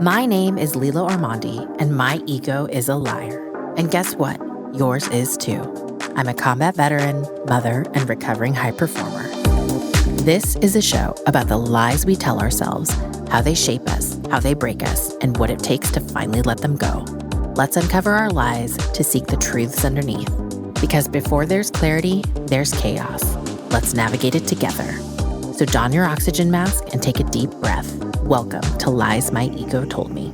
My name is Lilo Armandi, and my ego is a liar. And guess what? Yours is too. I'm a combat veteran, mother, and recovering high performer. This is a show about the lies we tell ourselves, how they shape us, how they break us, and what it takes to finally let them go. Let's uncover our lies to seek the truths underneath. Because before there's clarity, there's chaos. Let's navigate it together. So don your oxygen mask and take a deep breath. Welcome to Lies My Ego Told Me.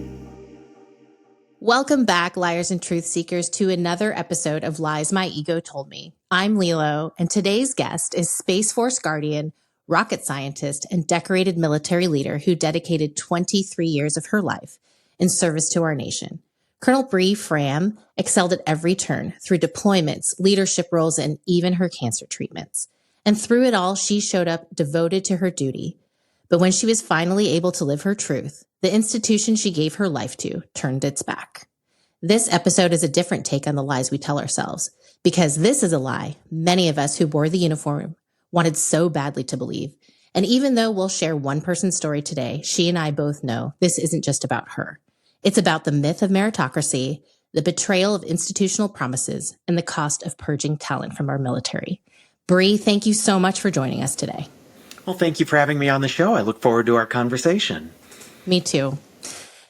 Welcome back, liars and truth seekers, to another episode of Lies My Ego Told Me. I'm Lilo, and today's guest is Space Force guardian, rocket scientist, and decorated military leader who dedicated 23 years of her life in service to our nation. Colonel Bree Fram excelled at every turn through deployments, leadership roles, and even her cancer treatments. And through it all, she showed up devoted to her duty. But when she was finally able to live her truth, the institution she gave her life to turned its back. This episode is a different take on the lies we tell ourselves, because this is a lie many of us who wore the uniform wanted so badly to believe. And even though we'll share one person's story today, she and I both know this isn't just about her. It's about the myth of meritocracy, the betrayal of institutional promises, and the cost of purging talent from our military. Bree, thank you so much for joining us today. Well, thank you for having me on the show. I look forward to our conversation. Me too.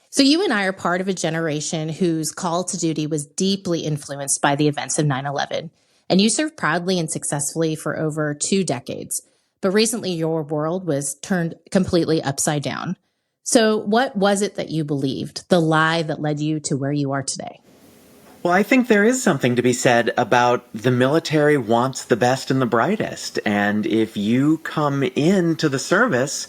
So you and I are part of a generation whose call to duty was deeply influenced by the events of 9/11. And you served proudly and successfully for over 2 decades. But recently your world was turned completely upside down. So what was it that you believed, the lie that led you to where you are today? Well, I think there is something to be said about the military wants the best and the brightest. And if you come into the service,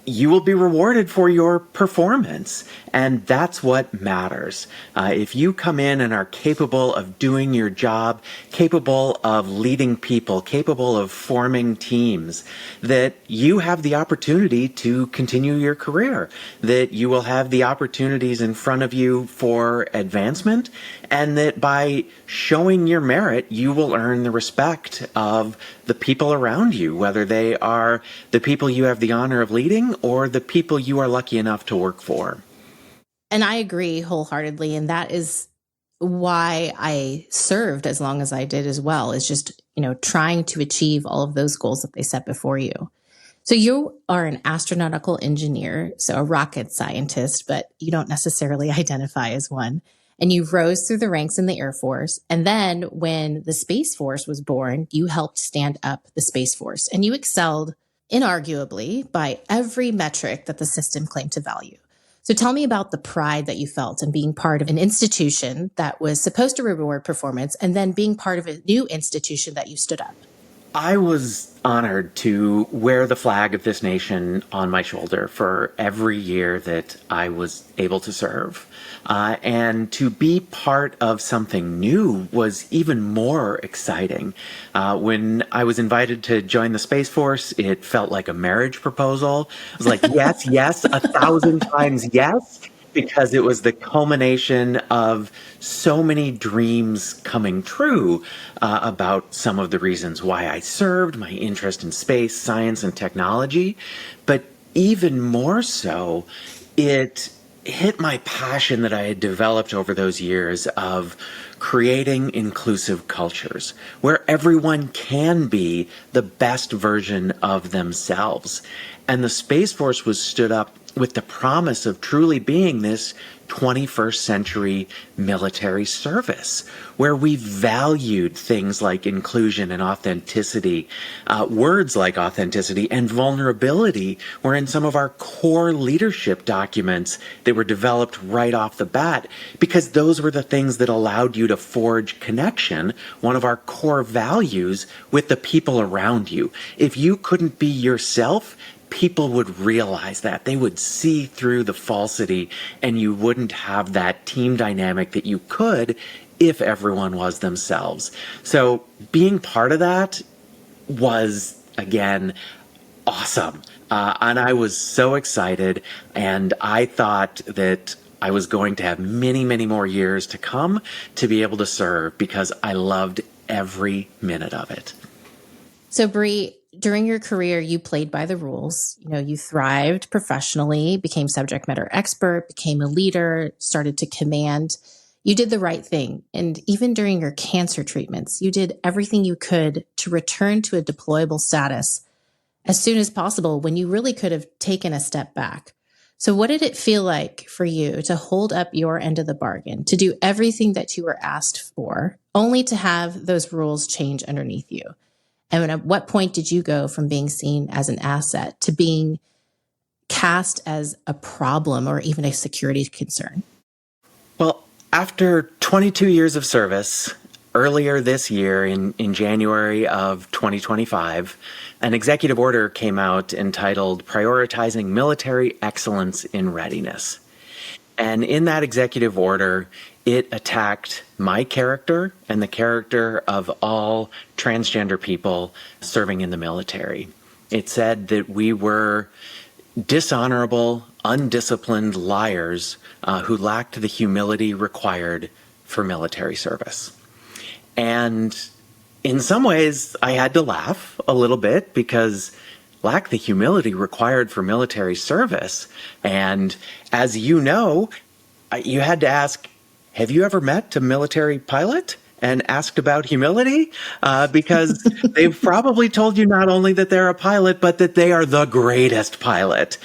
you will be rewarded for your performance. And that's what matters. If you come in and are capable of doing your job, capable of leading people, capable of forming teams, that you have the opportunity to continue your career, that you will have the opportunities in front of you for advancement, and that by showing your merit, you will earn the respect of the people around you, whether they are the people you have the honor of leading or the people you are lucky enough to work for. And I agree wholeheartedly. And that is why I served as long as I did as well, is just, trying to achieve all of those goals that they set before you. So you are an astronautical engineer, so a rocket scientist, but you don't necessarily identify as one. And you rose through the ranks in the Air Force. And then when the Space Force was born, you helped stand up the Space Force. And you excelled inarguably by every metric that the system claimed to value. So tell me about the pride that you felt in being part of an institution that was supposed to reward performance and then being part of a new institution that you stood up. I was honored to wear the flag of this nation on my shoulder for every year that I was able to serve. And to be part of something new was even more exciting. When I was invited to join the Space Force, it felt like a marriage proposal. I was like, yes, yes, 1,000 times yes. Because it was the culmination of so many dreams coming true about some of the reasons why I served, my interest in space, science, and technology. But even more so, it hit my passion that I had developed over those years of creating inclusive cultures where everyone can be the best version of themselves. And the Space Force was stood up with the promise of truly being this 21st century military service, where we valued things like inclusion and authenticity. Words like authenticity and vulnerability were in some of our core leadership documents that were developed right off the bat, because those were the things that allowed you to forge connection, one of our core values, with the people around you. If you couldn't be yourself, people would realize that. They would see through the falsity, and you wouldn't have that team dynamic that you could if everyone was themselves. So being part of that was, again, awesome. And I was so excited, and I thought that I was going to have many, many more years to come to be able to serve, because I loved every minute of it. So Bree, during your career, you played by the rules. You thrived professionally, became subject matter expert, became a leader, started to command. You did the right thing. And even during your cancer treatments, you did everything you could to return to a deployable status as soon as possible when you really could have taken a step back. So, what did it feel like for you to hold up your end of the bargain, to do everything that you were asked for, only to have those rules change underneath you? And at what point did you go from being seen as an asset to being cast as a problem or even a security concern? Well, after 22 years of service, earlier this year in January of 2025, an executive order came out entitled Prioritizing Military Excellence in Readiness. And in that executive order, it attacked my character and the character of all transgender people serving in the military. It said that we were dishonorable, undisciplined liars who lacked the humility required for military service. And in some ways, I had to laugh a little bit because lack the humility required for military service. And as you know, you had to ask, have you ever met a military pilot and asked about humility? Because they've probably told you not only that they're a pilot, but that they are the greatest pilot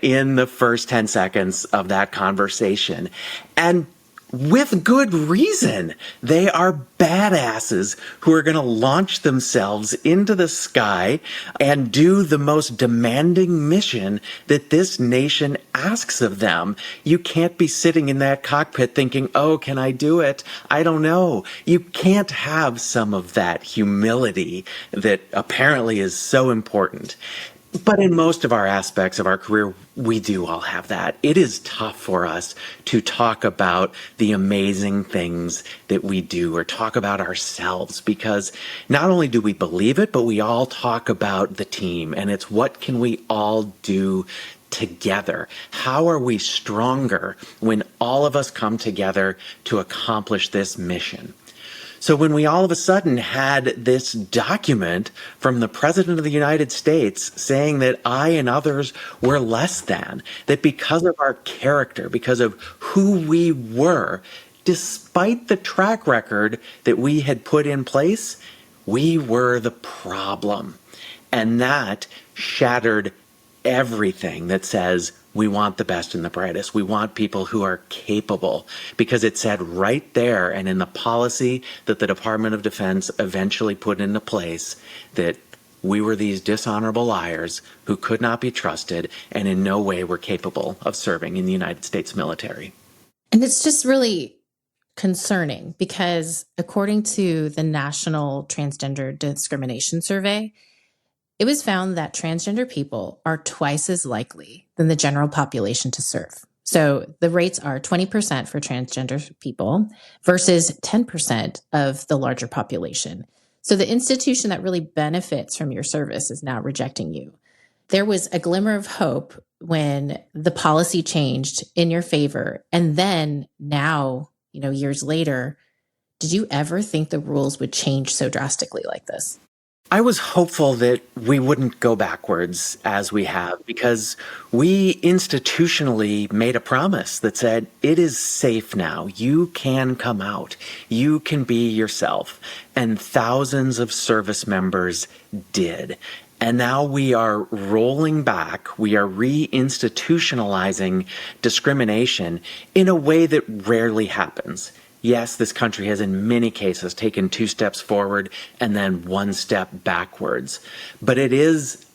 in the first 10 seconds of that conversation. And with good reason. They are badasses who are going to launch themselves into the sky and do the most demanding mission that this nation asks of them. You can't be sitting in that cockpit thinking, oh, can I do it? I don't know. You can't have some of that humility that apparently is so important. But in most of our aspects of our career, we do all have that. It is tough for us to talk about the amazing things that we do or talk about ourselves because not only do we believe it, but we all talk about the team. And it's what can we all do together? How are we stronger when all of us come together to accomplish this mission? So when we all of a sudden had this document from the President of the United States saying that I and others were less than, that because of our character, because of who we were, despite the track record that we had put in place, we were the problem. And that shattered everything that says we want the best and the brightest. We want people who are capable because it said right there and in the policy that the Department of Defense eventually put into place that we were these dishonorable liars who could not be trusted and in no way were capable of serving in the United States military. And it's just really concerning because according to the National Transgender Discrimination Survey, it was found that transgender people are twice as likely than the general population to serve. So the rates are 20% for transgender people versus 10% of the larger population. So the institution that really benefits from your service is now rejecting you. There was a glimmer of hope when the policy changed in your favor. And then now, years later, did you ever think the rules would change so drastically like this? I was hopeful that we wouldn't go backwards as we have because we institutionally made a promise that said, it is safe now. You can come out. You can be yourself. And thousands of service members did. And now we are rolling back. We are reinstitutionalizing discrimination in a way that rarely happens. Yes, this country has in many cases taken 2 steps forward and then 1 step backwards. But it is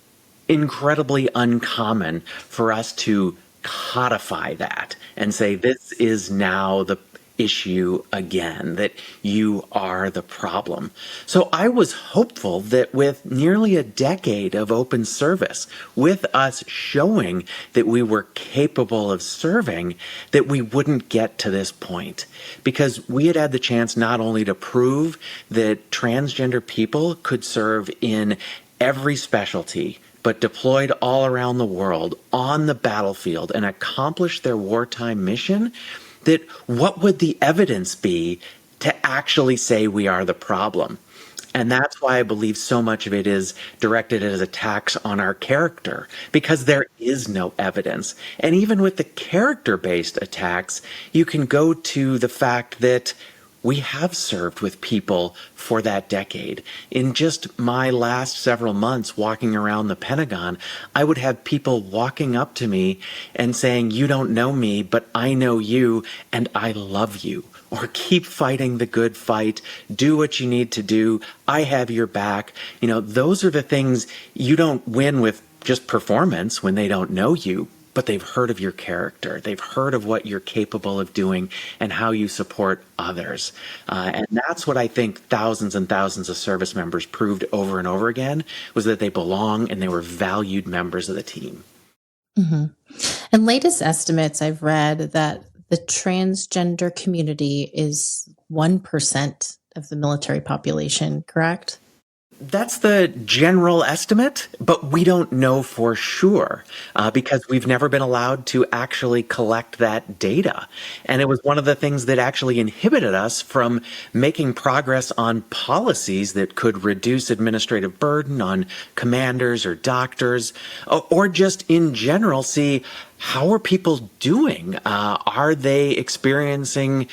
incredibly uncommon for us to codify that and say, this is now the issue again, that you are the problem. So I was hopeful that with nearly a decade of open service, with us showing that we were capable of serving, that we wouldn't get to this point. Because we had the chance not only to prove that transgender people could serve in every specialty, but deployed all around the world on the battlefield and accomplish their wartime mission, that what would the evidence be to actually say we are the problem? And that's why I believe so much of it is directed as attacks on our character, because there is no evidence. And even with the character-based attacks, you can go to the fact that we have served with people for that decade. In just my last several months walking around the Pentagon, I would have people walking up to me and saying, "You don't know me, but I know you, and I love you." Or "Keep fighting the good fight, do what you need to do, I have your back." Those are the things you don't win with just performance when they don't know you, but they've heard of your character. They've heard of what you're capable of doing and how you support others. And that's what I think thousands and thousands of service members proved over and over again, was that they belong and they were valued members of the team. Mm-hmm. And latest estimates I've read that the transgender community is 1% of the military population, correct? That's the general estimate, but we don't know for sure because we've never been allowed to actually collect that data. And it was one of the things that actually inhibited us from making progress on policies that could reduce administrative burden on commanders or doctors, or just in general see how are people doing? Are they experiencing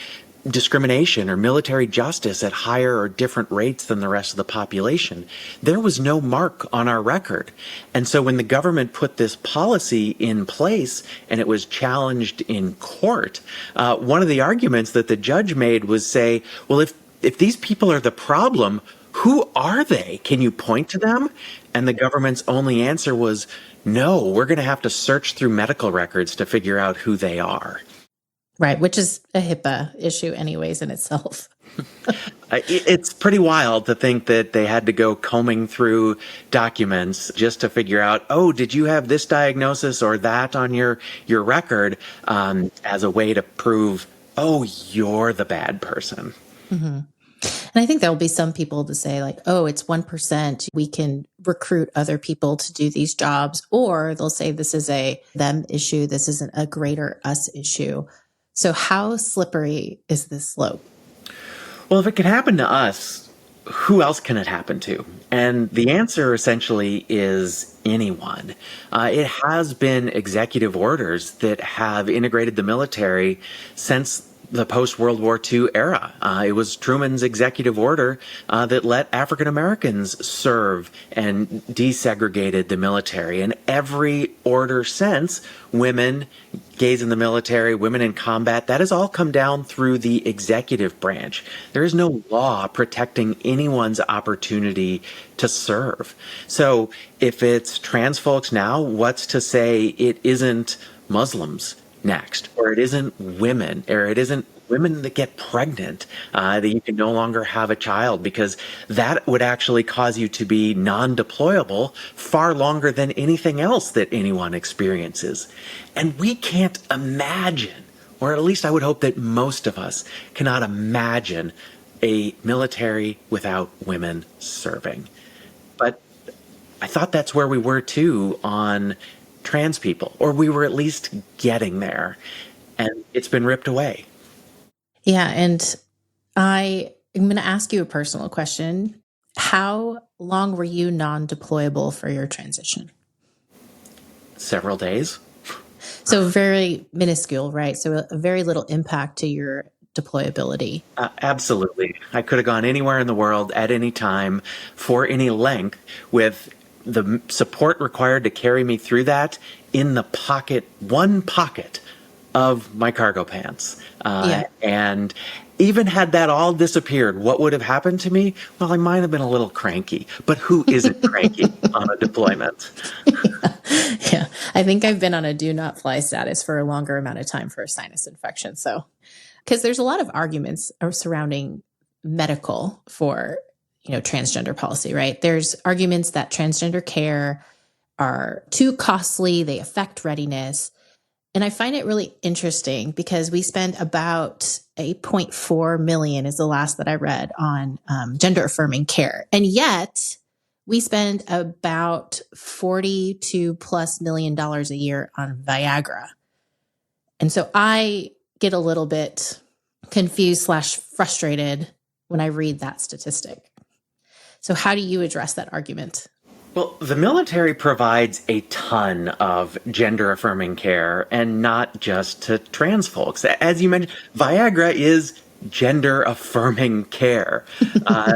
discrimination or military justice at higher or different rates than the rest of the population? There was no mark on our record. And so when the government put this policy in place and it was challenged in court, one of the arguments that the judge made was say, well, if these people are the problem, who are they? Can you point to them? And the government's only answer was, no, we're going to have to search through medical records to figure out who they are. Right, which is a HIPAA issue anyways in itself. It's pretty wild to think that they had to go combing through documents just to figure out, oh, did you have this diagnosis or that on your record, as a way to prove, oh, you're the bad person. Mm-hmm. And I think there'll be some people to say like, oh, it's 1%. We can recruit other people to do these jobs. Or they'll say this is a them issue. This isn't a greater us issue. So how slippery is this slope? Well, if it can happen to us, who else can it happen to? And the answer essentially is anyone. It has been executive orders that have integrated the military since the post-World War II era. It was Truman's executive order that let African Americans serve and desegregated the military. And every order since, women, gays in the military, women in combat, that has all come down through the executive branch. There is no law protecting anyone's opportunity to serve. So if it's trans folks now, what's to say it isn't Muslims next, or it isn't women, or it isn't women that get pregnant, that you can no longer have a child, because that would actually cause you to be non-deployable far longer than anything else that anyone experiences. And we can't imagine, or at least I would hope that most of us cannot imagine, a military without women serving. But I thought that's where we were too on trans people, or we were at least getting there, and it's been ripped away. Yeah. And I am going to ask you a personal question. How long were you non-deployable for your transition? Several days. So very minuscule, right? So a very little impact to your deployability. Absolutely. I could have gone anywhere in the world at any time for any length with the support required to carry me through that in the pocket, one pocket of my cargo pants. And even had that all disappeared, what would have happened to me? Well, I might have been a little cranky, but who isn't cranky on a deployment? Yeah. I think I've been on a do not fly status for a longer amount of time for a sinus infection. So, because there's a lot of arguments surrounding medical for transgender policy, right? There's arguments that transgender care are too costly, they affect readiness. And I find it really interesting because we spend about $8.4 million is the last that I read on gender-affirming care. And yet we spend about $42+ million a year on Viagra. And so I get a little bit confused / frustrated when I read that statistic. So how do you address that argument? Well, the military provides a ton of gender affirming care and not just to trans folks. As you mentioned, Viagra is gender affirming care.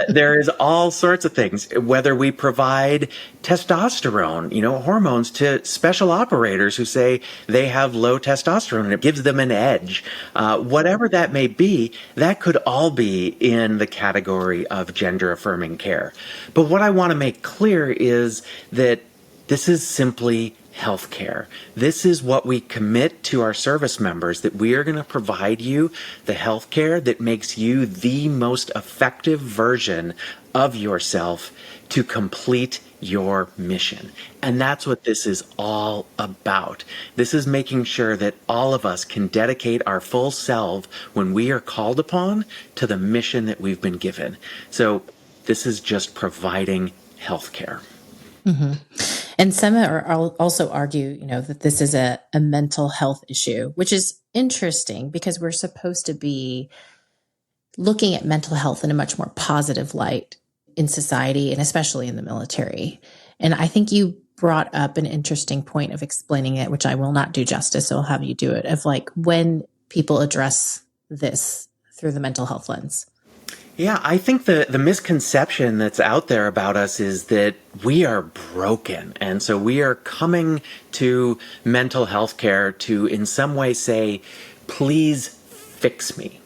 There is all sorts of things, whether we provide testosterone, hormones to special operators who say they have low testosterone and it gives them an edge. Whatever that may be, that could all be in the category of gender affirming care. But what I want to make clear is that this is simply healthcare. This is what we commit to our service members, that we are going to provide you the healthcare that makes you the most effective version of yourself to complete your mission. And that's what this is all about. This is making sure that all of us can dedicate our full self when we are called upon to the mission that we've been given. So this is just providing healthcare. Mm-hmm. And some also argue, that this is a mental health issue, which is interesting because we're supposed to be looking at mental health in a much more positive light in society and especially in the military. And I think you brought up an interesting point of explaining it, which I will not do justice. So I'll have you do it, of like when people address this through the mental health lens. Yeah, I think the misconception that's out there about us is that we are broken. And so we are coming to mental health care to in some way say, please fix me.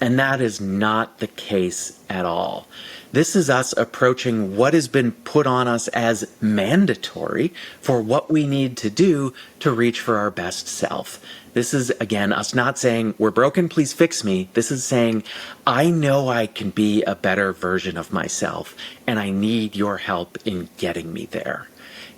And that is not the case at all. This is us approaching what has been put on us as mandatory for what we need to do to reach for our best self. This is, again, us not saying, we're broken, please fix me. This is saying, I know I can be a better version of myself, and I need your help in getting me there.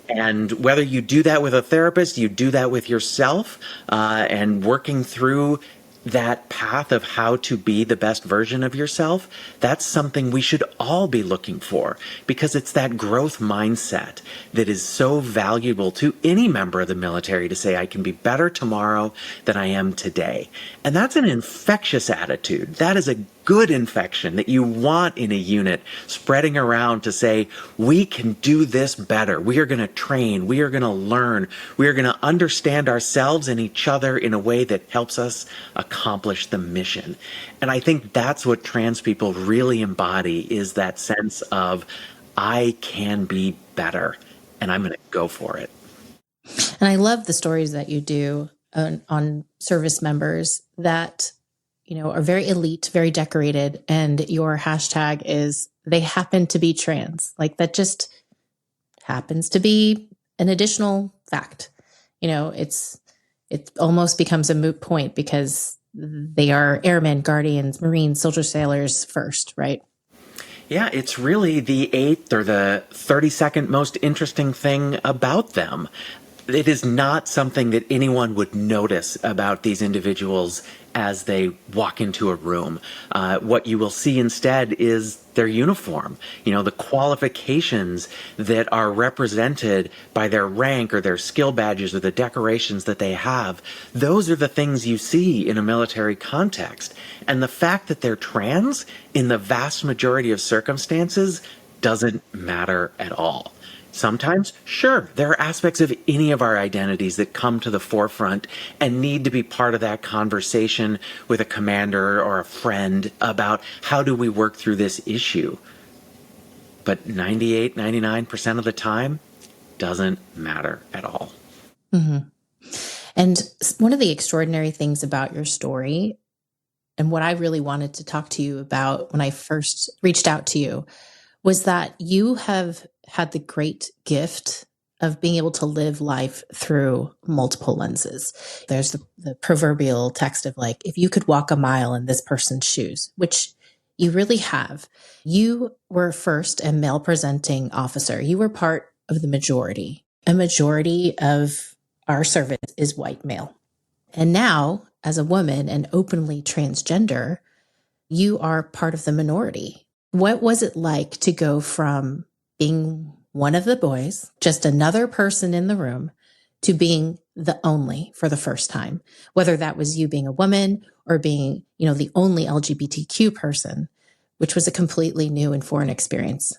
And whether you do that with a therapist, you do that with yourself, and working through that path of how to be the best version of yourself, that's something we should all be looking for, because it's that growth mindset that is so valuable to any member of the military to say, I can be better tomorrow than I am today. And that's an infectious attitude. That is a good infection that you want in a unit, spreading around to say, we can do this better. We are going to train. We are going to learn. We are going to understand ourselves and each other in a way that helps us accomplish the mission. And I think that's what trans people really embody, is that sense of, I can be better and I'm going to go for it. And I love the stories that you do on service members that are very elite, very decorated, and your hashtag is they happen to be trans. Like that just happens to be an additional fact. It almost becomes a moot point because they are airmen, guardians, Marines, soldiers, sailors first, right? Yeah, it's really the 8th or the 32nd most interesting thing about them. It is not something that anyone would notice about these individuals as they walk into a room. What you will see instead is their uniform, the qualifications that are represented by their rank or their skill badges or the decorations that they have. Those are the things you see in a military context. And the fact that they're trans, in the vast majority of circumstances, doesn't matter at all. Sometimes, sure, there are aspects of any of our identities that come to the forefront and need to be part of that conversation with a commander or a friend about how do we work through this issue. But 98, 99% of the time, doesn't matter at all. Mm-hmm. And one of the extraordinary things about your story, and what I really wanted to talk to you about when I first reached out to you, was that you have had the great gift of being able to live life through multiple lenses. There's the proverbial text of like, if you could walk a mile in this person's shoes, which you really have. You were first a male presenting officer. You were part of the majority. A majority of our service is white male. And now, as a woman and openly transgender, you are part of the minority. What was it like to go from being one of the boys, just another person in the room, to being the only for the first time, whether that was you being a woman or being, the only LGBTQ person, which was a completely new and foreign experience?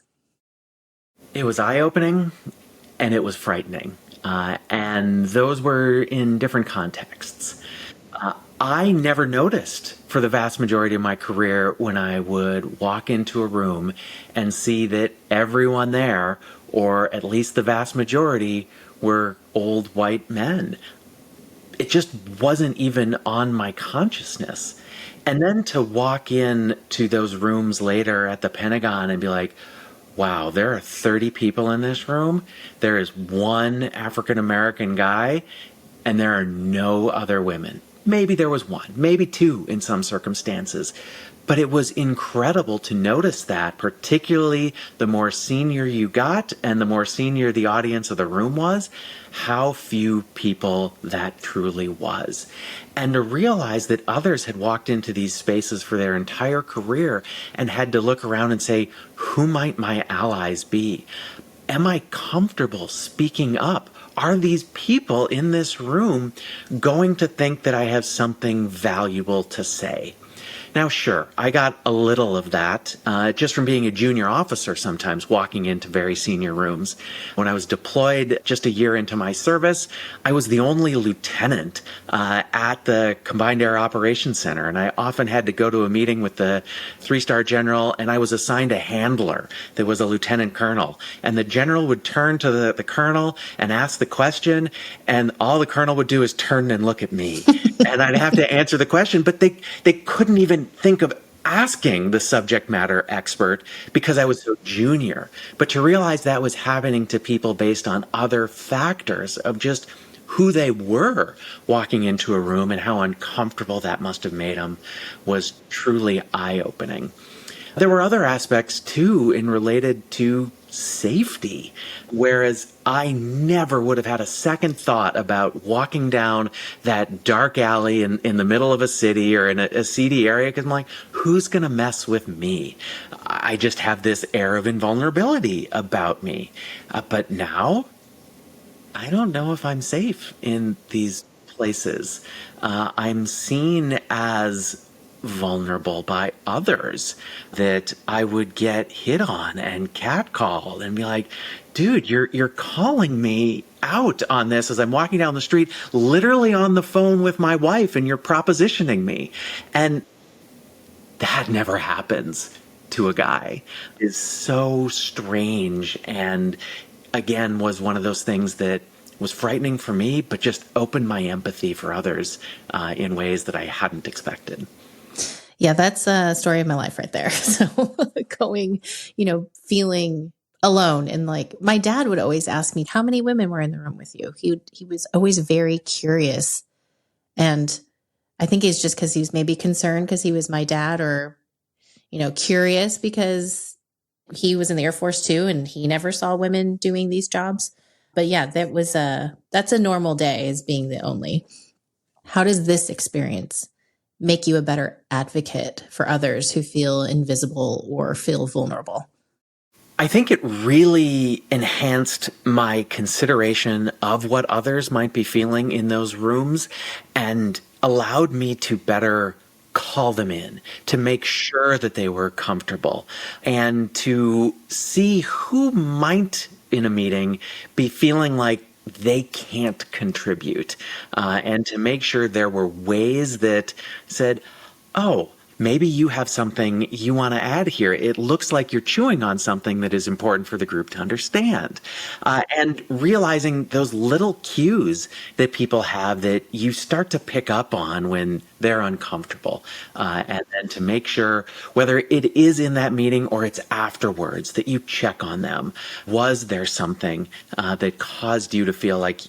It was eye-opening and it was frightening. And those were in different contexts. I never noticed for the vast majority of my career when I would walk into a room and see that everyone there, or at least the vast majority, were old white men. It just wasn't even on my consciousness. And then to walk in to those rooms later at the Pentagon and be like, wow, there are 30 people in this room. There is one African American guy, and there are no other women. Maybe there was one, maybe two in some circumstances. But it was incredible to notice that, particularly the more senior you got and the more senior the audience of the room was, how few people that truly was. And to realize that others had walked into these spaces for their entire career and had to look around and say, who might my allies be? Am I comfortable speaking up? Are these people in this room going to think that I have something valuable to say? Now, sure, I got a little of that just from being a junior officer sometimes, walking into very senior rooms. When I was deployed just a year into my service, I was the only lieutenant at the Combined Air Operations Center, and I often had to go to a meeting with the three-star general, and I was assigned a handler that was a lieutenant colonel. And the general would turn to the colonel and ask the question, and all the colonel would do is turn and look at me. And I'd have to answer the question, but they couldn't even think of asking the subject matter expert because I was so junior. But to realize that was happening to people based on other factors of just who they were walking into a room and how uncomfortable that must have made them was truly eye-opening. There were other aspects too in related to safety, whereas I never would have had a second thought about walking down that dark alley in the middle of a city or in a seedy area, because I'm like, who's going to mess with me? I just have this air of invulnerability about me. But now, I don't know if I'm safe in these places. I'm seen as vulnerable by others, that I would get hit on and catcalled and be like, dude, you're calling me out on this as I'm walking down the street, literally on the phone with my wife, and you're propositioning me. And that never happens to a guy. It's so strange, and again was one of those things that was frightening for me, but just opened my empathy for others in ways that I hadn't expected. Yeah, that's a story of my life right there. So going, feeling alone. And like my dad would always ask me, how many women were in the room with you? He was always very curious. And I think it's just because he was maybe concerned because he was my dad, or, curious because he was in the Air Force too, and he never saw women doing these jobs. But yeah, that's a normal day as being the only. How does this experience make you a better advocate for others who feel invisible or feel vulnerable? I think it really enhanced my consideration of what others might be feeling in those rooms and allowed me to better call them in, to make sure that they were comfortable, and to see who might in a meeting be feeling like they can't contribute, and to make sure there were ways that said, oh, maybe you have something you want to add here. It looks like you're chewing on something that is important for the group to understand. And realizing those little cues that people have that you start to pick up on when they're uncomfortable. And then to make sure, whether it is in that meeting or it's afterwards, that you check on them. Was there something that caused you to feel like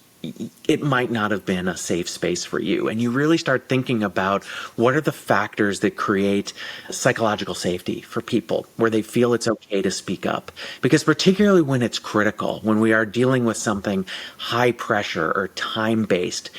it might not have been a safe space for you? And you really start thinking about what are the factors that create psychological safety for people, where they feel it's okay to speak up. Because particularly when it's critical, when we are dealing with something high pressure or time-based,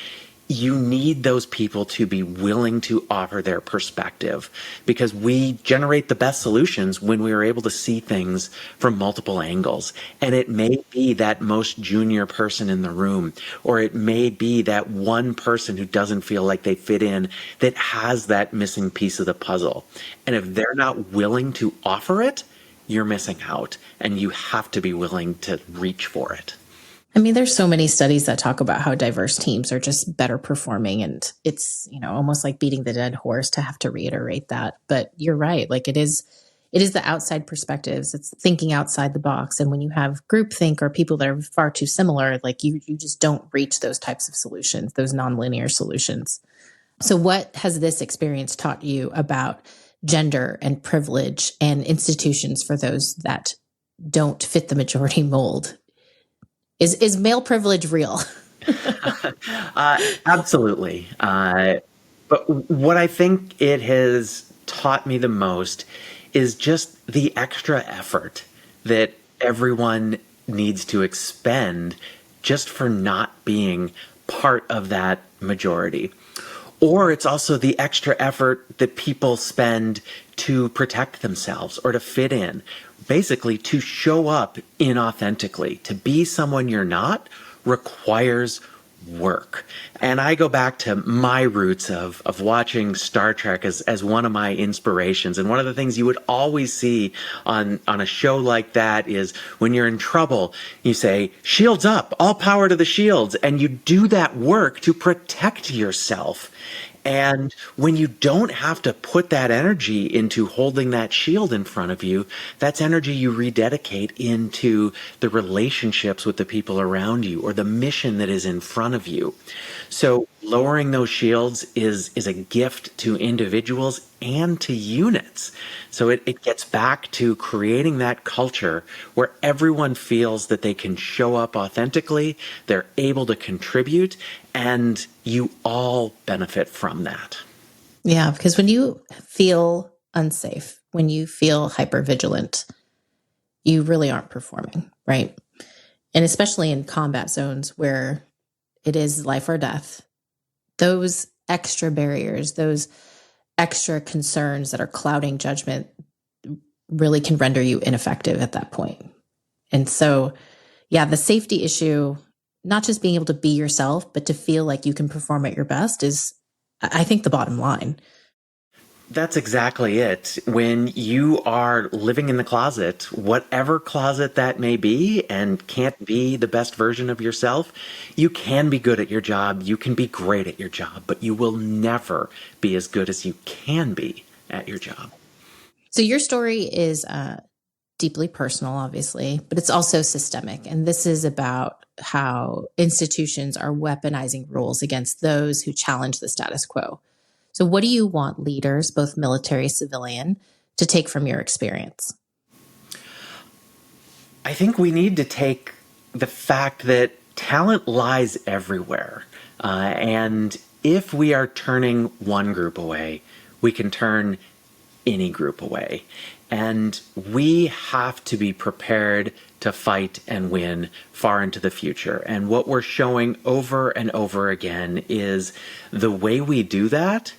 you need those people to be willing to offer their perspective, because we generate the best solutions when we are able to see things from multiple angles. And it may be that most junior person in the room, or it may be that one person who doesn't feel like they fit in, that has that missing piece of the puzzle. And if they're not willing to offer it, you're missing out, and you have to be willing to reach for it. I mean, there's so many studies that talk about how diverse teams are just better performing. And it's, almost like beating the dead horse to have to reiterate that. But you're right. Like it is the outside perspectives. It's thinking outside the box. And when you have groupthink or people that are far too similar, like you just don't reach those types of solutions, those nonlinear solutions. So what has this experience taught you about gender and privilege and institutions for those that don't fit the majority mold? Is male privilege real? Absolutely. But what I think it has taught me the most is just the extra effort that everyone needs to expend just for not being part of that majority. Or it's also the extra effort that people spend to protect themselves or to fit in. Basically, to show up inauthentically, to be someone you're not, requires work. And I go back to my roots of watching Star Trek as one of my inspirations. And one of the things you would always see on a show like that is when you're in trouble, you say, shields up, all power to the shields. And you do that work to protect yourself. And when you don't have to put that energy into holding that shield in front of you, that's energy you rededicate into the relationships with the people around you or the mission that is in front of you. So lowering those shields is a gift to individuals and to units. So it gets back to creating that culture where everyone feels that they can show up authentically, they're able to contribute, and you all benefit from that. Yeah, because when you feel unsafe, when you feel hypervigilant, you really aren't performing, right? And especially in combat zones where it is life or death, those extra barriers, those extra concerns that are clouding judgment really can render you ineffective at that point. And so, yeah, the safety issue, not just being able to be yourself, but to feel like you can perform at your best is, I think, the bottom line. That's exactly it. When you are living in the closet, whatever closet that may be, and can't be the best version of yourself, you can be good at your job, you can be great at your job, but you will never be as good as you can be at your job. So your story is deeply personal, obviously, but it's also systemic. And this is about how institutions are weaponizing rules against those who challenge the status quo. So, what do you want leaders, both military, civilian, to take from your experience? I think we need to take the fact that talent lies everywhere. And if we are turning one group away, we can turn any group away. And we have to be prepared to fight and win far into the future. And what we're showing over and over again is the way we do that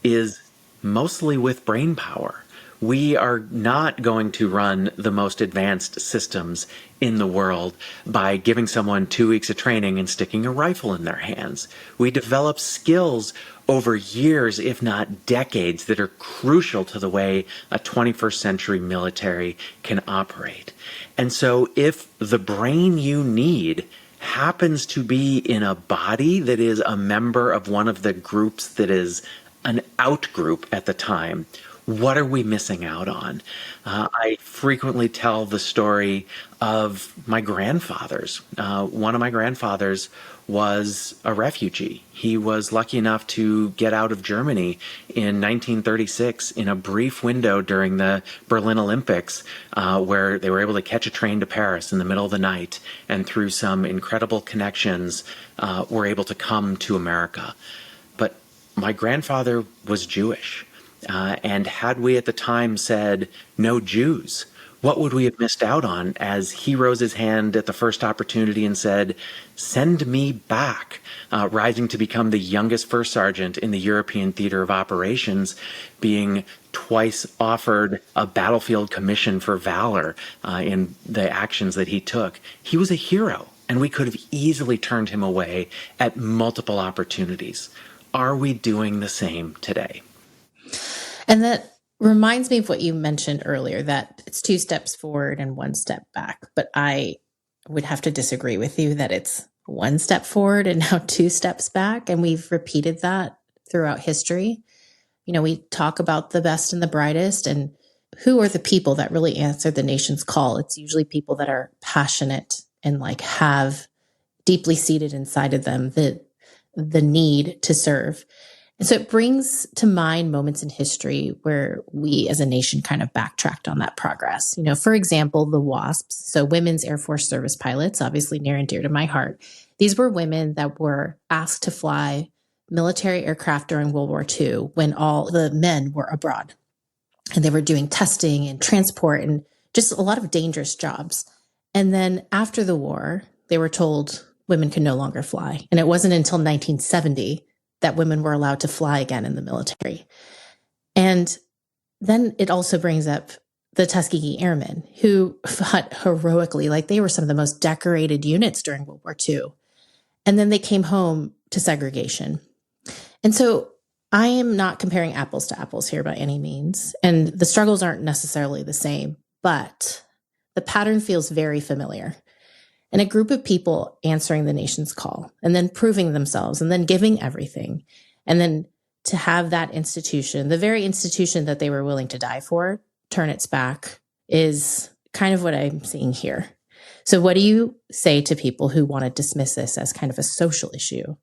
is mostly with brain power. We are not going to run the most advanced systems in the world by giving someone 2 weeks of training and sticking a rifle in their hands. We develop skills over years, if not decades, that are crucial to the way a 21st century military can operate. And so if the brain you need happens to be in a body that is a member of one of the groups that is an out group at the time, what are we missing out on? I frequently tell the story of my grandfathers. One of my grandfathers was a refugee. He was lucky enough to get out of Germany in 1936 in a brief window during the Berlin Olympics, where they were able to catch a train to Paris in the middle of the night, and through some incredible connections, were able to come to America. But my grandfather was Jewish. And had we at the time said no Jews, what would we have missed out on as he rose his hand at the first opportunity and said, send me back, rising to become the youngest first sergeant in the European Theater of Operations, being twice offered a battlefield commission for valor in the actions that he took. He was a hero, and we could have easily turned him away at multiple opportunities. Are we doing the same today? And that reminds me of what you mentioned earlier, that it's 2 steps forward and 1 step back. But I would have to disagree with you that it's 1 step forward and now 2 steps back. And we've repeated that throughout history. We talk about the best and the brightest, and who are the people that really answer the nation's call? It's usually people that are passionate and have deeply seated inside of them the need to serve. And so it brings to mind moments in history where we as a nation kind of backtracked on that progress. For example, the WASPs, so Women's Air Force Service Pilots, obviously near and dear to my heart. These were women that were asked to fly military aircraft during World War II when all the men were abroad. And they were doing testing and transport and just a lot of dangerous jobs. And then after the war, they were told women could no longer fly. And it wasn't until 1970 that women were allowed to fly again in the military. And then it also brings up the Tuskegee Airmen, who fought heroically. They were some of the most decorated units during World War II. And then they came home to segregation. And so I am not comparing apples to apples here by any means. And the struggles aren't necessarily the same, but the pattern feels very familiar. And a group of people answering the nation's call and then proving themselves and then giving everything. And then to have that institution, the very institution that they were willing to die for, turn its back is kind of what I'm seeing here. So what do you say to people who want to dismiss this as kind of a social issue,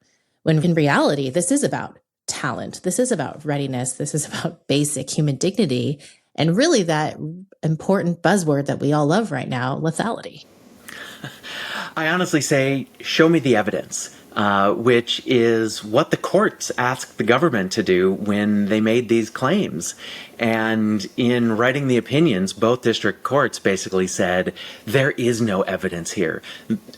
when in reality, this is about talent. This is about readiness. This is about basic human dignity. And really that important buzzword that we all love right now, lethality. I honestly say, show me the evidence, which is what the courts asked the government to do when they made these claims. And in writing the opinions, both district courts basically said, there is no evidence here.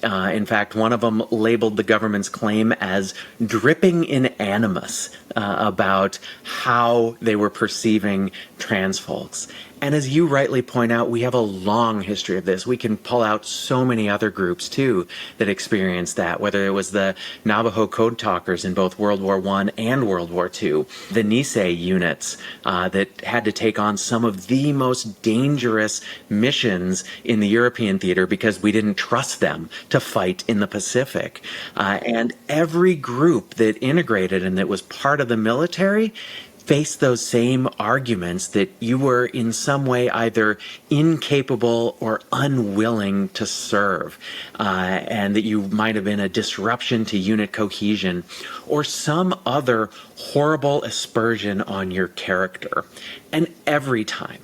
In fact, one of them labeled the government's claim as dripping in animus about how they were perceiving trans folks. And as you rightly point out, we have a long history of this. We can pull out so many other groups, too, that experienced that, whether it was the Navajo Code Talkers in both World War I and World War II, the Nisei units that had to take on some of the most dangerous missions in the European theater because we didn't trust them to fight in the Pacific. And every group that integrated and that was part of the military face those same arguments that you were in some way either incapable or unwilling to serve, and that you might have been a disruption to unit cohesion or some other horrible aspersion on your character. And every time,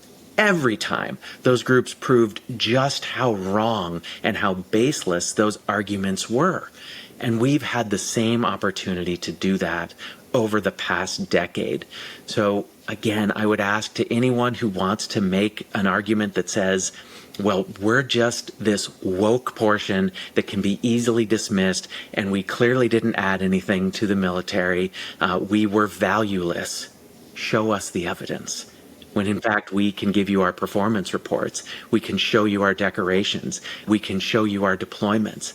those groups proved just how wrong and how baseless those arguments were. And we've had the same opportunity to do that over the past decade. So again, I would ask to anyone who wants to make an argument that says, well, we're just this woke portion that can be easily dismissed, and we clearly didn't add anything to the military. We were valueless. Show us the evidence. When in fact, we can give you our performance reports. We can show you our decorations. We can show you our deployments.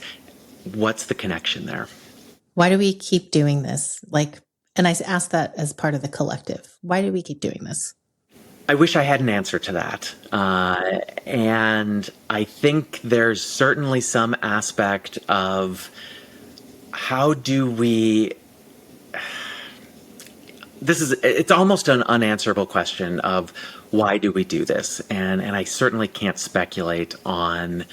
What's the connection there? Why do we keep doing this? And I ask that as part of the collective. Why do we keep doing this? I wish I had an answer to that. And I think there's certainly some aspect of how do we... It's almost an unanswerable question of why do we do this? And I certainly can't speculate on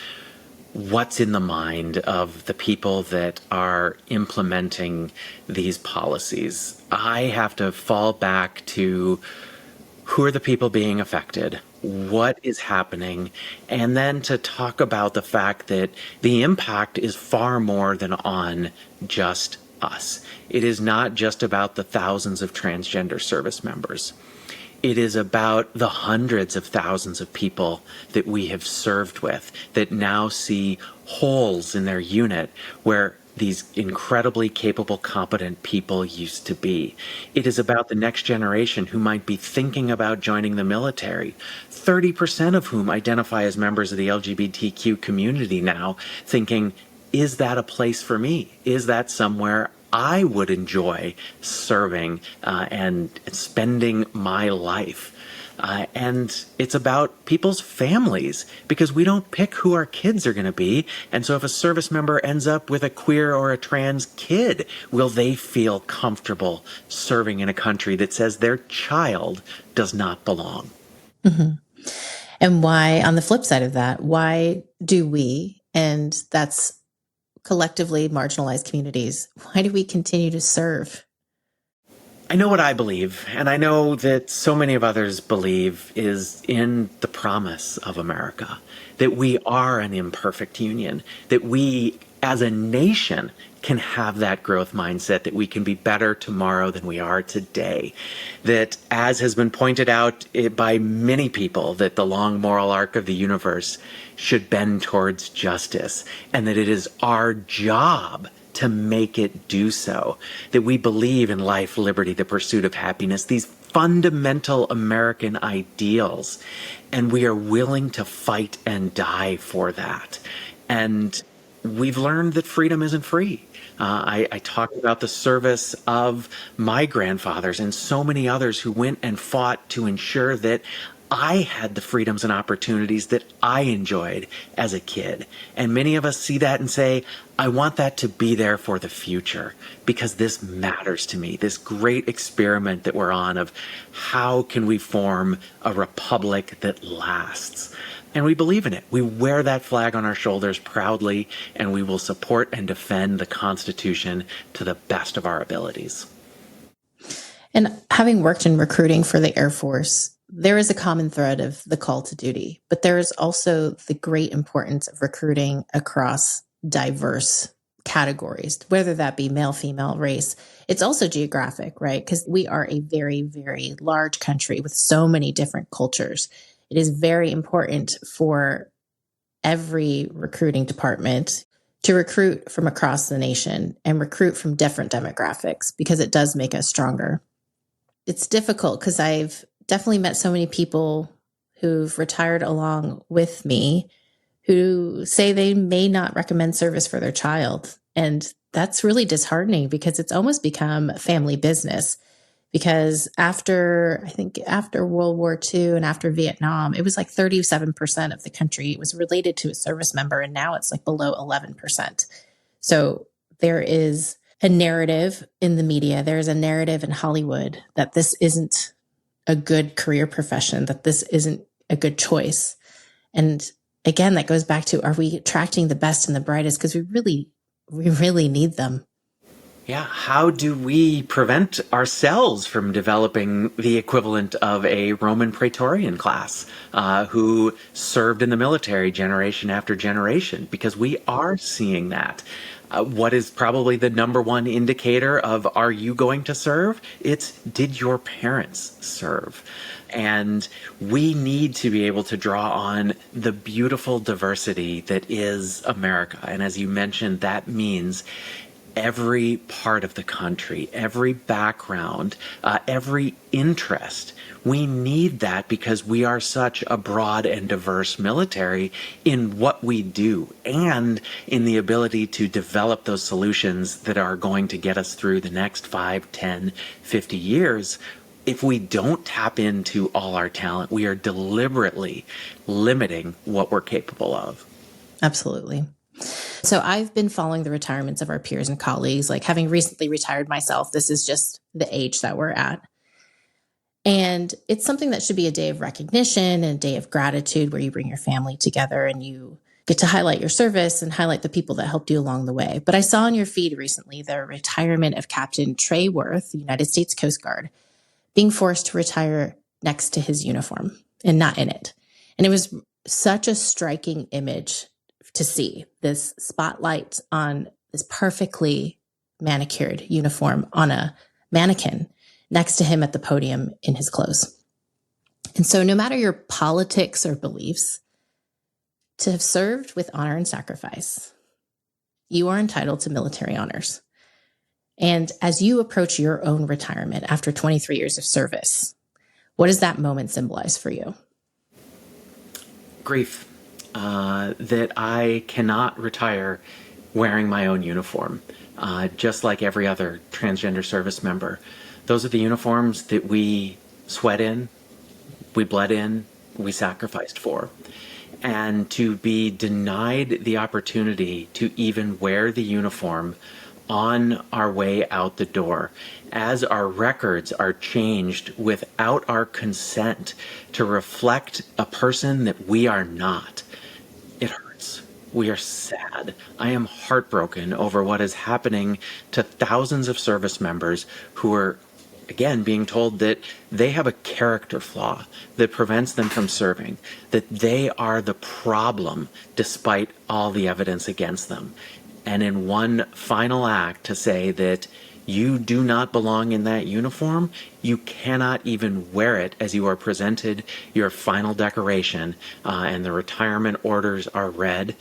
what's in the mind of the people that are implementing these policies. I have to fall back to who are the people being affected, what is happening, and then to talk about the fact that the impact is far more than on just us. It is not just about the thousands of transgender service members. It is about the hundreds of thousands of people that we have served with that now see holes in their unit where these incredibly capable, competent people used to be. It is about the next generation who might be thinking about joining the military, 30% of whom identify as members of the LGBTQ community now, thinking, is that a place for me? Is that somewhere I would enjoy serving and spending my life? And it's about people's families, because we don't pick who our kids are going to be. And so if a service member ends up with a queer or a trans kid, will they feel comfortable serving in a country that says their child does not belong? Mm-hmm. And why, on the flip side of that, why do we, and that's collectively marginalized communities, why do we continue to serve? I know what I believe, and I know that so many of others believe, is in the promise of America, that we are an imperfect union, that we as a nation can have that growth mindset, that we can be better tomorrow than we are today. That, as has been pointed out by many people, that the long moral arc of the universe should bend towards justice, and that it is our job to make it do so. That we believe in life, liberty, the pursuit of happiness, these fundamental American ideals, and we are willing to fight and die for that. And we've learned that freedom isn't free. I talked about the service of my grandfathers and so many others who went and fought to ensure that I had the freedoms and opportunities that I enjoyed as a kid. And many of us see that and say, I want that to be there for the future, because this matters to me. This great experiment that we're on of how can we form a republic that lasts? And we believe in it. We wear that flag on our shoulders proudly, and we will support and defend the Constitution to the best of our abilities. And having worked in recruiting for the Air Force, there is a common thread of the call to duty, but there is also the great importance of recruiting across diverse categories, whether that be male, female, race. It's also geographic, right? Because we are a very, very large country with so many different cultures. It is very important for every recruiting department to recruit from across the nation and recruit from different demographics, because it does make us stronger. It's difficult because I've definitely met so many people who've retired along with me who say they may not recommend service for their child. And that's really disheartening, because it's almost become family business. Because after World War II and after Vietnam, it was like 37% of the country was related to a service member. And now it's like below 11%. So there is a narrative in the media, there is a narrative in Hollywood that this isn't a good career profession, that this isn't a good choice. And again, that goes back to, are we attracting the best and the brightest? Because we really need them. Yeah, how do we prevent ourselves from developing the equivalent of a Roman Praetorian class who served in the military generation after generation? Because we are seeing that. What is probably the number one indicator of, are you going to serve? It's, did your parents serve? And we need to be able to draw on the beautiful diversity that is America. And as you mentioned, that means every part of the country, every background, every interest. We need that because we are such a broad and diverse military in what we do, and in the ability to develop those solutions that are going to get us through the next 5, 10, 50 years. If we don't tap into all our talent, we are deliberately limiting what we're capable of. Absolutely. So I've been following the retirements of our peers and colleagues, like having recently retired myself. This is just the age that we're at. And it's something that should be a day of recognition and a day of gratitude, where you bring your family together and you get to highlight your service and highlight the people that helped you along the way. But I saw on your feed recently the retirement of Captain Trey Worth, United States Coast Guard, being forced to retire next to his uniform and not in it. And it was such a striking image to see this spotlight on this perfectly manicured uniform on a mannequin next to him at the podium in his clothes. And so no matter your politics or beliefs, to have served with honor and sacrifice, you are entitled to military honors. And as you approach your own retirement after 23 years of service, what does that moment symbolize for you? Grief. That I cannot retire wearing my own uniform, just like every other transgender service member. Those are the uniforms that we sweat in, we bled in, we sacrificed for. And to be denied the opportunity to even wear the uniform on our way out the door, as our records are changed without our consent to reflect a person that we are not, it hurts. We are sad. I am heartbroken over what is happening to thousands of service members who are, again, being told that they have a character flaw that prevents them from serving, that they are the problem despite all the evidence against them. And in one final act to say that you do not belong in that uniform, you cannot even wear it as you are presented your final decoration and the retirement orders are read,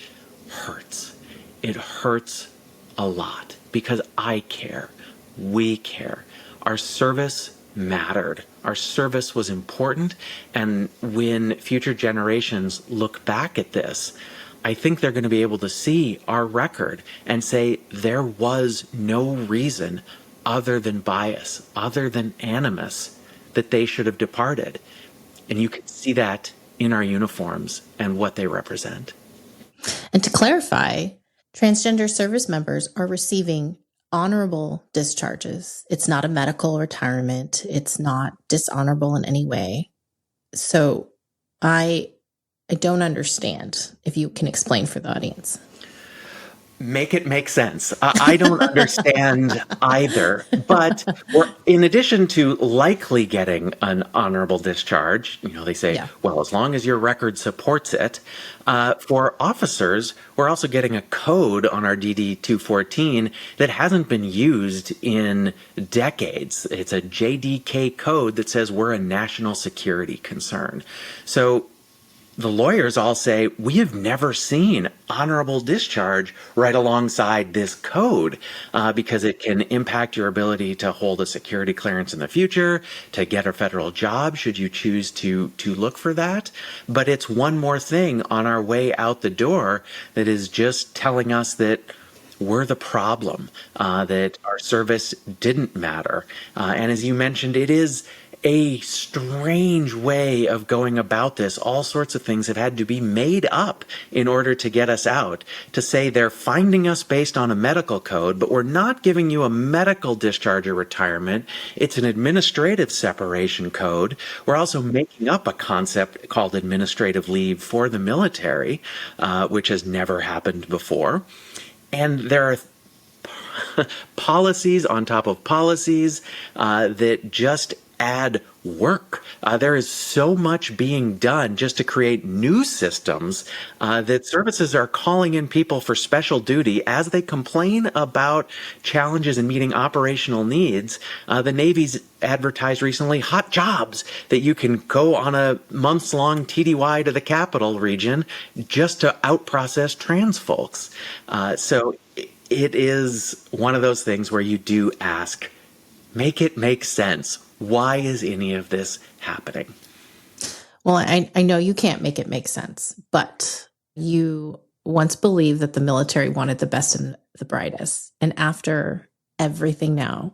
hurts. It hurts a lot because I care. We care. Our service mattered. Our service was important. And when future generations look back at this, I think they're going to be able to see our record and say there was no reason other than bias, other than animus, that they should have departed. And you can see that in our uniforms and what they represent. And to clarify, transgender service members are receiving honorable discharges. It's not a medical retirement. It's not dishonorable in any way. So I don't understand, if you can explain for the audience. Make it make sense. I don't understand either. But in addition to likely getting an honorable discharge, they say, well, as long as your record supports it, for officers, we're also getting a code on our DD 214 that hasn't been used in decades. It's a JDK code that says we're a national security concern. So the lawyers all say, we have never seen honorable discharge right alongside this code because it can impact your ability to hold a security clearance in the future, to get a federal job should you choose to look for that. But it's one more thing on our way out the door that is just telling us that we're the problem, that our service didn't matter. And as you mentioned, it is a strange way of going about this. All sorts of things have had to be made up in order to get us out. To say they're finding us based on a medical code, but we're not giving you a medical discharge or retirement. It's an administrative separation code. We're also making up a concept called administrative leave for the military, which has never happened before. And there are policies on top of policies that just add work. There is so much being done just to create new systems that services are calling in people for special duty as they complain about challenges in meeting operational needs. The Navy's advertised recently hot jobs that you can go on a months-long TDY to the capital region just to out-process trans folks. So it is one of those things where you do ask, make it make sense. Why is any of this happening? Well, I know you can't make it make sense, but you once believed that the military wanted the best and the brightest. And after everything now,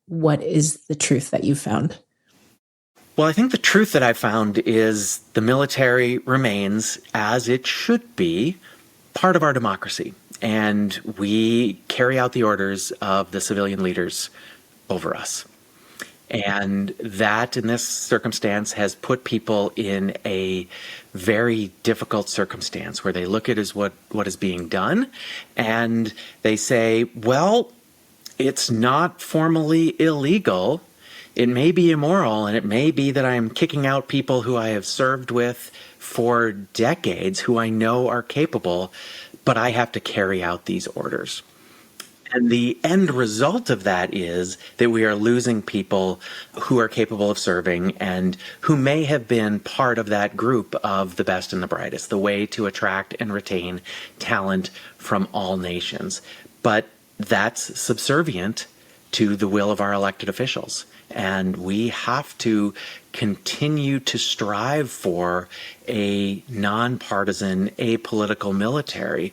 what is the truth that you found? Well, I think the truth that I found is the military remains, as it should be, part of our democracy. And we carry out the orders of the civilian leaders over us. And that, in this circumstance, has put people in a very difficult circumstance where they look at as what is being done and they say, well, it's not formally illegal. It may be immoral, and it may be that I'm kicking out people who I have served with for decades, who I know are capable, but I have to carry out these orders. And the end result of that is that we are losing people who are capable of serving and who may have been part of that group of the best and the brightest, the way to attract and retain talent from all nations. But that's subservient to the will of our elected officials. And we have to continue to strive for a nonpartisan, apolitical military.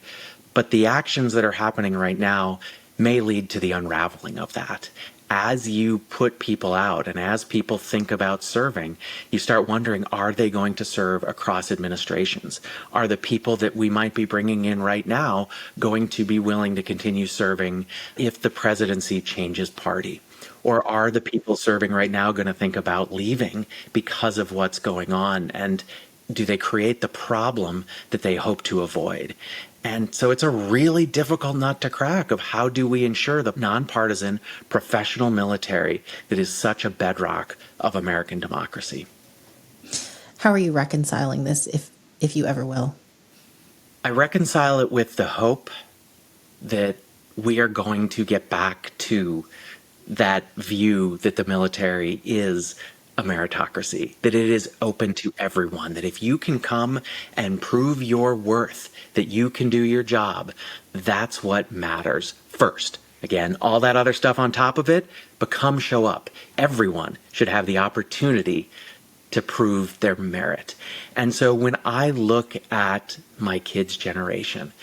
But the actions that are happening right now may lead to the unraveling of that. as you put people out and as people think about serving, you start wondering, are they going to serve across administrations? Are the people that we might be bringing in right now going to be willing to continue serving if the presidency changes party? Or are the people serving right now going to think about leaving because of what's going on? And do they create the problem that they hope to avoid? And so it's a really difficult nut to crack of how do we ensure the nonpartisan professional military that is such a bedrock of American democracy. How are you reconciling this, if you ever will? I reconcile it with the hope that we are going to get back to that view that the military is a meritocracy, that it is open to everyone, that if you can come and prove your worth, that you can do your job, that's what matters first. Again, all that other stuff on top of it, but come show up. Everyone should have the opportunity to prove their merit. And so when I look at my kids' generation,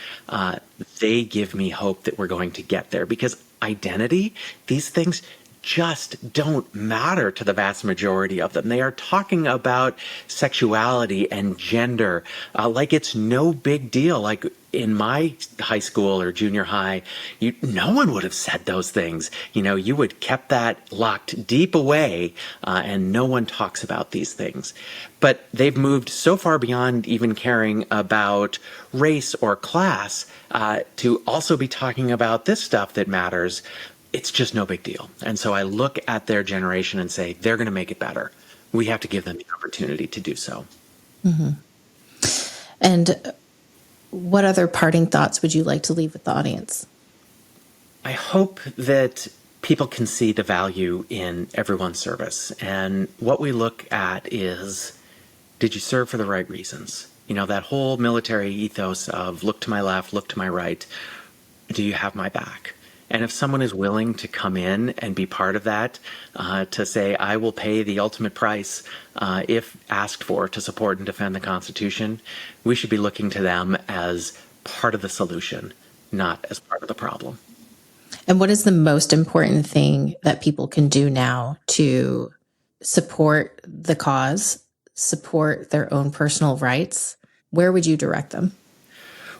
they give me hope that we're going to get there, because identity, these things just don't matter to the vast majority of them. They are talking about sexuality and gender like it's no big deal. Like in my high school or junior high, no one would have said those things. You would kept that locked deep away, and no one talks about these things. But they've moved so far beyond even caring about race or class to also be talking about this stuff that matters. It's just no big deal. And so I look at their generation and say, they're going to make it better. We have to give them the opportunity to do so. Mm-hmm. And what other parting thoughts would you like to leave with the audience? I hope that people can see the value in everyone's service. And what we look at is, did you serve for the right reasons? That whole military ethos of look to my left, look to my right. Do you have my back? And if someone is willing to come in and be part of that, to say, I will pay the ultimate price if asked for to support and defend the Constitution, we should be looking to them as part of the solution, not as part of the problem. And what is the most important thing that people can do now to support the cause, support their own personal rights? Where would you direct them?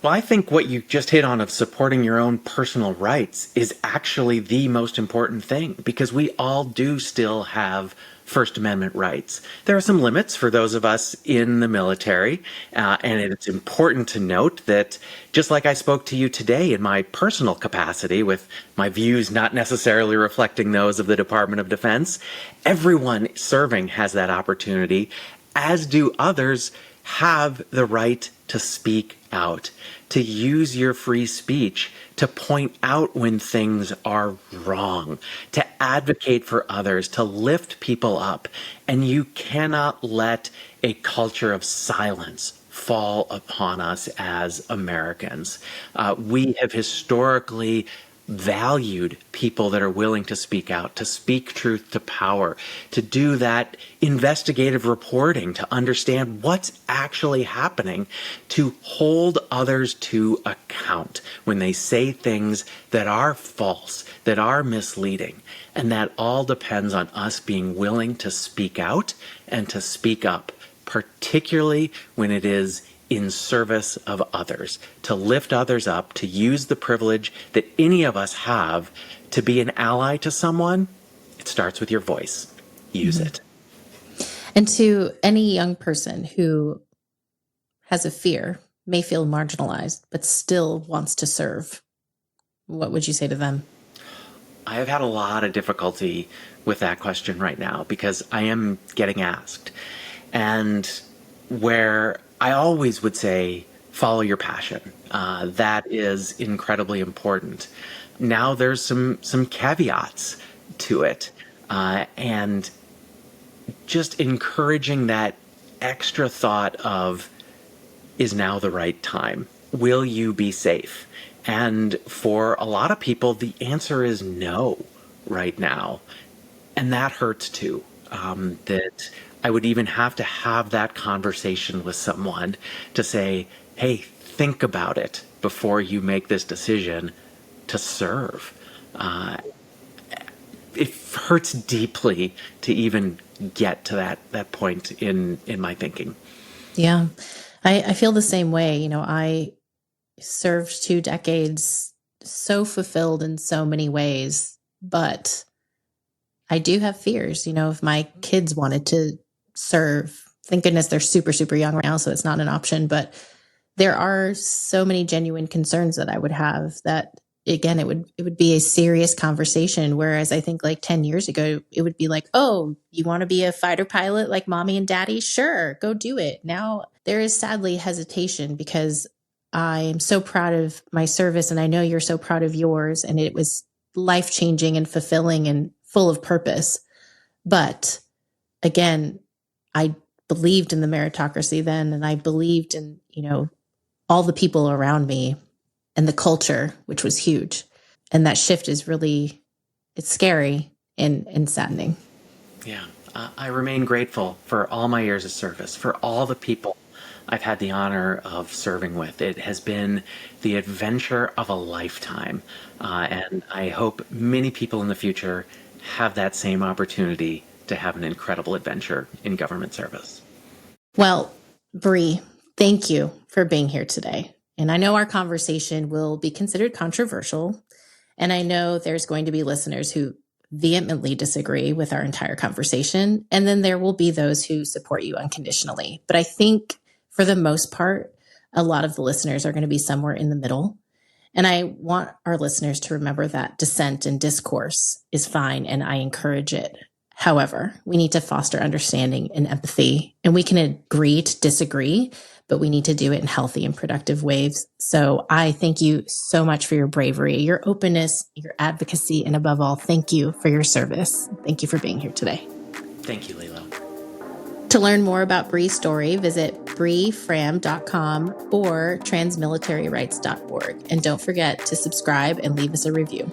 Well, I think what you just hit on of supporting your own personal rights is actually the most important thing, because we all do still have First Amendment rights. There are some limits for those of us in the military, and it's important to note that just like I spoke to you today in my personal capacity, with my views not necessarily reflecting those of the Department of Defense, everyone serving has that opportunity, as do others have the right to speak out, to use your free speech, to point out when things are wrong, to advocate for others, to lift people up. And you cannot let a culture of silence fall upon us as Americans. We have historically valued people that are willing to speak out, to speak truth to power, to do that investigative reporting, to understand what's actually happening, to hold others to account when they say things that are false, that are misleading. And that all depends on us being willing to speak out and to speak up, particularly when it is in service of others, to lift others up, to use the privilege that any of us have to be an ally to someone. It starts with your voice. Use it. And to any young person who has a fear, may feel marginalized, but still wants to serve, what would you say to them? I have had a lot of difficulty with that question right now, because I am getting asked. And where I always would say, follow your passion. That is incredibly important. Now there's some caveats to it, and just encouraging that extra thought of, is now the right time? Will you be safe? And for a lot of people, the answer is no right now. And that hurts too. That I would even have to have that conversation with someone to say, hey, think about it before you make this decision to serve. It hurts deeply to even get to that point in my thinking. Yeah. I feel the same way. You know, I served 2 decades, so fulfilled in so many ways, but I do have fears. You know, if my kids wanted to serve, thank goodness they're super, super young right now, so it's not an option. But there are so many genuine concerns that I would have that, again, it would be a serious conversation. Whereas I think like 10 years ago, it would be like, oh, you want to be a fighter pilot like mommy and daddy? Sure, go do it. Now there is sadly hesitation because I am so proud of my service and I know you're so proud of yours. And it was life-changing and fulfilling and full of purpose. But again, I believed in the meritocracy then, and I believed in, you know, all the people around me and the culture, which was huge. And that shift is really, it's scary and saddening. Yeah. I remain grateful for all my years of service, for all the people I've had the honor of serving with. It has been the adventure of a lifetime. And I hope many people in the future have that same opportunity to have an incredible adventure in government service. Well, Bree, thank you for being here today. And I know our conversation will be considered controversial. And I know there's going to be listeners who vehemently disagree with our entire conversation. And then there will be those who support you unconditionally. But I think for the most part, a lot of the listeners are going to be somewhere in the middle. And I want our listeners to remember that dissent and discourse is fine, and I encourage it. However, we need to foster understanding and empathy, and we can agree to disagree, but we need to do it in healthy and productive ways. So I thank you so much for your bravery, your openness, your advocacy, and above all, thank you for your service. Thank you for being here today. Thank you, Lilo. To learn more about Bree's story, visit breefram.com or transmilitaryrights.org. And don't forget to subscribe and leave us a review.